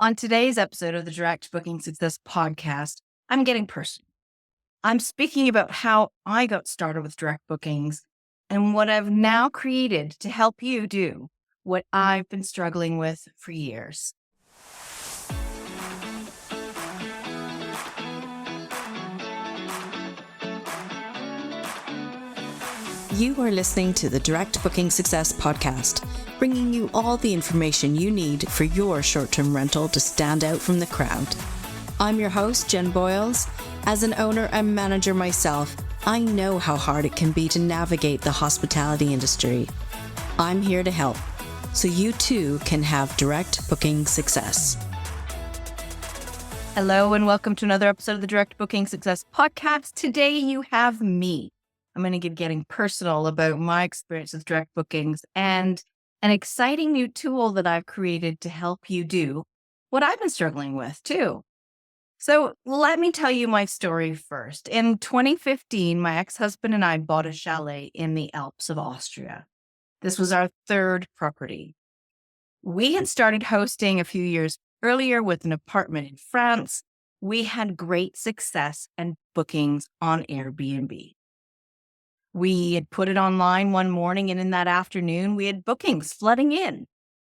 On today's episode of the Direct Booking Success podcast, I'm getting personal. I'm speaking about how I got started with direct bookings and what I've now created to help you do what I've been struggling with for years. You are listening to the Direct Booking Success podcast, bringing you all the information you need for your short-term rental to stand out from the crowd. I'm your host, Jen Boyles. As an owner and manager myself, I know how hard it can be to navigate the hospitality industry. I'm here to help, so you too can have direct booking success. Hello and welcome to another episode of the Direct Booking Success podcast. Today you have me. I'm going to get getting personal about my experience with direct bookings and an exciting new tool that I've created to help you do what I've been struggling with too. So let me tell you my story first. In 2015, my ex-husband and I bought a chalet in the Alps of Austria. This was our third property. We had started hosting a few years earlier with an apartment in France. We had great success and bookings on Airbnb. We had put it online one morning, and in that afternoon, we had bookings flooding in.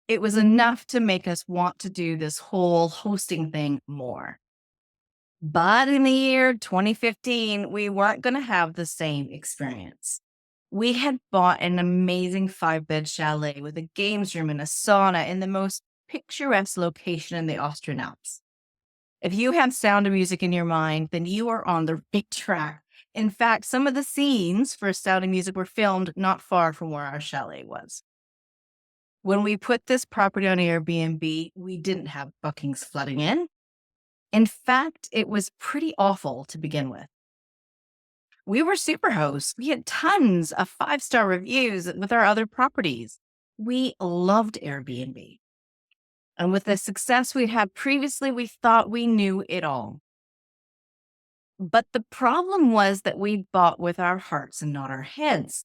It was enough to make us want to do this whole hosting thing more. But in the year 2015, we weren't going to have the same experience. We had bought an amazing 5-bed chalet with a games room and a sauna in the most picturesque location in the Austrian Alps. If you have Sound of Music in your mind, then you are on the right track. In fact, some of the scenes for Sound of Music were filmed not far from where our chalet was. When we put this property on Airbnb, we didn't have bookings flooding in. In fact, it was pretty awful to begin with. We were super hosts. We had tons of 5-star reviews with our other properties. We loved Airbnb. And with the success we'd had previously, we thought we knew it all. But the problem was that we bought with our hearts and not our heads.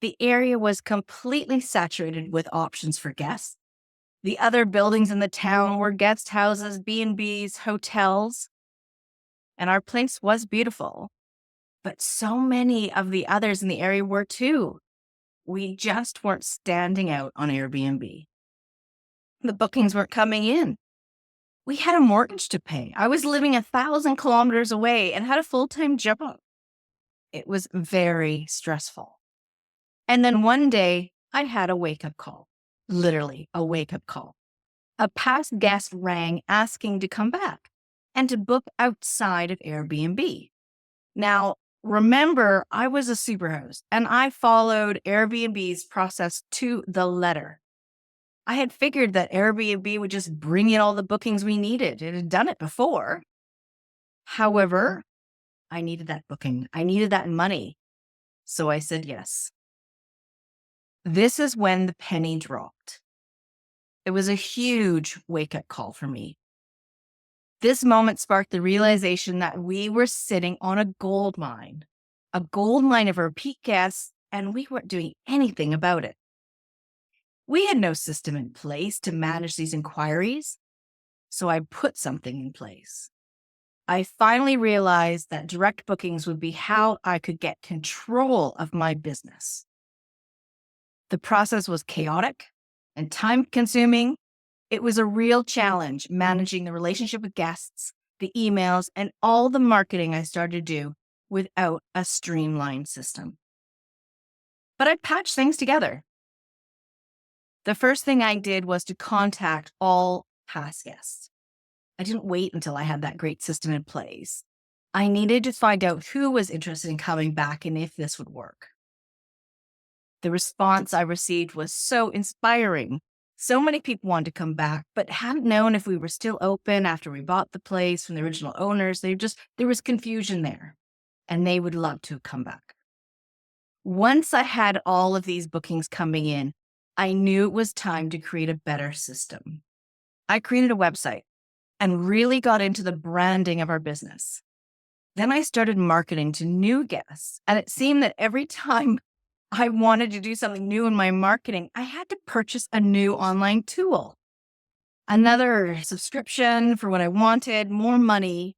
The area was completely saturated with options for guests. The other buildings in the town were guest houses, B&Bs, hotels. And our place was beautiful. But so many of the others in the area were too. We just weren't standing out on Airbnb. The bookings weren't coming in. We had a mortgage to pay. I was living 1,000 kilometers away and had a full-time job. It was very stressful. And then one day I had a wake-up call, literally a wake-up call. A past guest rang asking to come back and to book outside of Airbnb. Now, remember, I was a superhost and I followed Airbnb's process to the letter. I had figured that Airbnb would just bring in all the bookings we needed. It had done it before. However, I needed that booking. I needed that money. So I said yes. This is when the penny dropped. It was a huge wake-up call for me. This moment sparked the realization that we were sitting on a gold mine of repeat guests, and we weren't doing anything about it. We had no system in place to manage these inquiries, so I put something in place. I finally realized that direct bookings would be how I could get control of my business. The process was chaotic and time-consuming. It was a real challenge managing the relationship with guests, the emails, and all the marketing I started to do without a streamlined system. But I patched things together. The first thing I did was to contact all past guests. I didn't wait until I had that great system in place. I needed to find out who was interested in coming back and if this would work. The response I received was so inspiring. So many people wanted to come back, but hadn't known if we were still open after we bought the place from the original owners. There was confusion there, and they would love to come back. Once I had all of these bookings coming in, I knew it was time to create a better system. I created a website and really got into the branding of our business. Then I started marketing to new guests, and it seemed that every time I wanted to do something new in my marketing, I had to purchase a new online tool. another subscription for what I wanted, more money.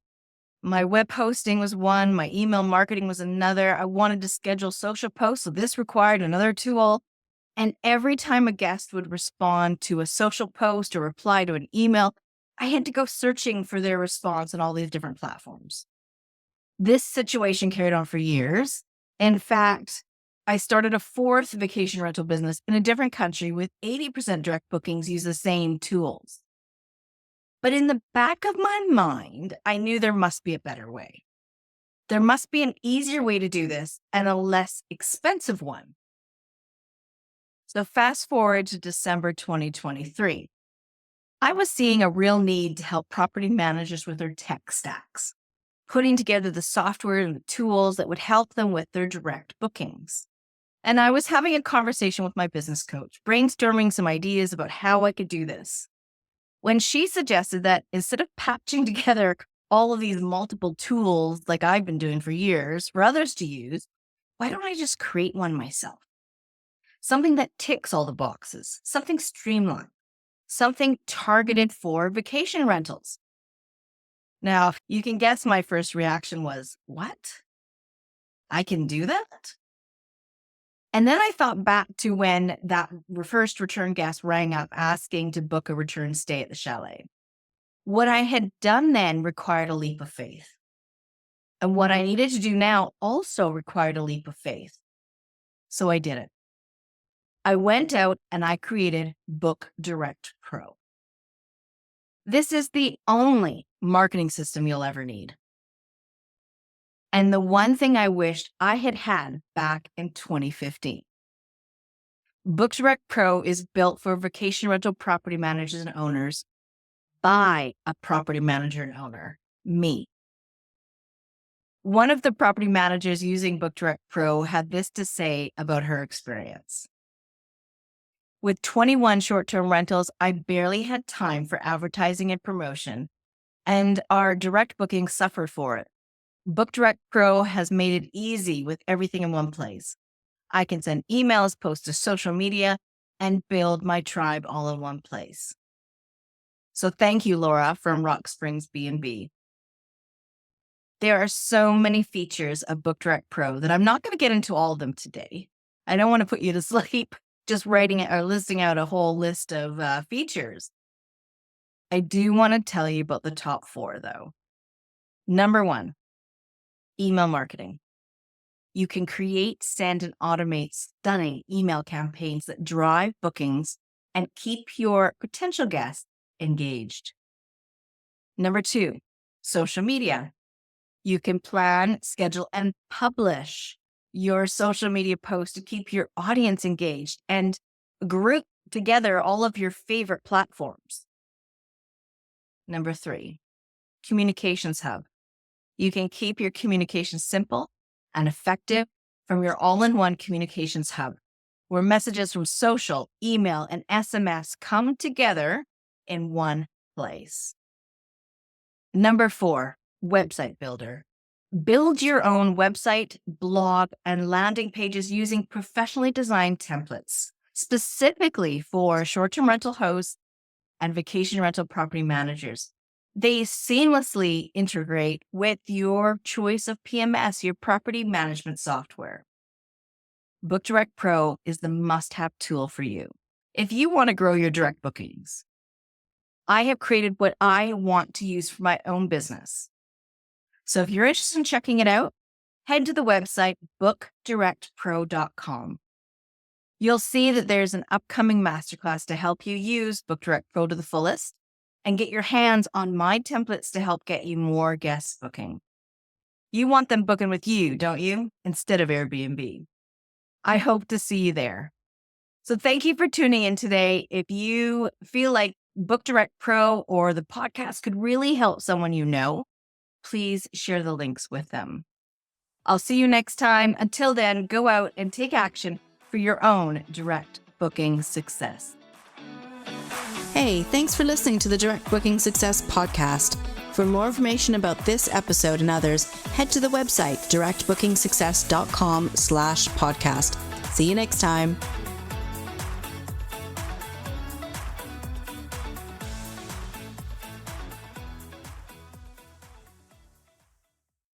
My web hosting was one, my email marketing was another. I wanted to schedule social posts, so this required another tool. And every time a guest would respond to a social post or reply to an email, I had to go searching for their response on all these different platforms. This situation carried on for years. In fact, I started a fourth vacation rental business in a different country with 80% direct bookings use the same tools. But in the back of my mind, I knew there must be a better way. There must be an easier way to do this and a less expensive one. So fast forward to December 2023. I was seeing a real need to help property managers with their tech stacks, putting together the software and the tools that would help them with their direct bookings. And I was having a conversation with my business coach, brainstorming some ideas about how I could do this, when she suggested that instead of patching together all of these multiple tools like I've been doing for years for others to use, why don't I just create one myself? Something that ticks all the boxes, something streamlined, something targeted for vacation rentals. Now, you can guess my first reaction was, what? I can do that? And then I thought back to when that first return guest rang up asking to book a return stay at the chalet. What I had done then required a leap of faith. And what I needed to do now also required a leap of faith. So I did it. I went out and I created BookDirect Pro. This is the only marketing system you'll ever need. And the one thing I wished I had had back in 2015. BookDirect Pro is built for vacation rental property managers and owners by a property manager and owner, me. One of the property managers using BookDirect Pro had this to say about her experience. With 21 short-term rentals, I barely had time for advertising and promotion, and our direct bookings suffered for it. BookDirect Pro has made it easy with everything in one place. I can send emails, post to social media, and build my tribe all in one place. So thank you, Laura from Rock Springs B&B. There are so many features of BookDirect Pro that I'm not going to get into all of them today. I don't want to put you to sleep just writing it or listing out a whole list of features. I do want to tell you about the top 4, though. Number 1, email marketing. You can create, send, and automate stunning email campaigns that drive bookings and keep your potential guests engaged. Number 2, social media. You can plan, schedule, and publish your social media posts to keep your audience engaged and group together all of your favorite platforms. Number 3, communications hub. You can keep your communications simple and effective from your all-in-one communications hub, where messages from social, email, and SMS come together in one place. Number 4, website builder. Build your own website, blog, and landing pages using professionally designed templates, specifically for short-term rental hosts and vacation rental property managers. They seamlessly integrate with your choice of PMS, your property management software. BookDirect Pro is the must-have tool for you if you want to grow your direct bookings. I have created what I want to use for my own business. So if you're interested in checking it out, head to the website bookdirectpro.com. You'll see that there's an upcoming masterclass to help you use BookDirect Pro to the fullest and get your hands on my templates to help get you more guests booking. You want them booking with you, don't you? Instead of Airbnb. I hope to see you there. So thank you for tuning in today. If you feel like BookDirect Pro or the podcast could really help someone you know, please share the links with them. I'll see you next time. Until then, go out and take action for your own direct booking success. Hey, thanks for listening to the Direct Booking Success podcast. For more information about this episode and others, head to the website directbookingsuccess.com/podcast. See you next time.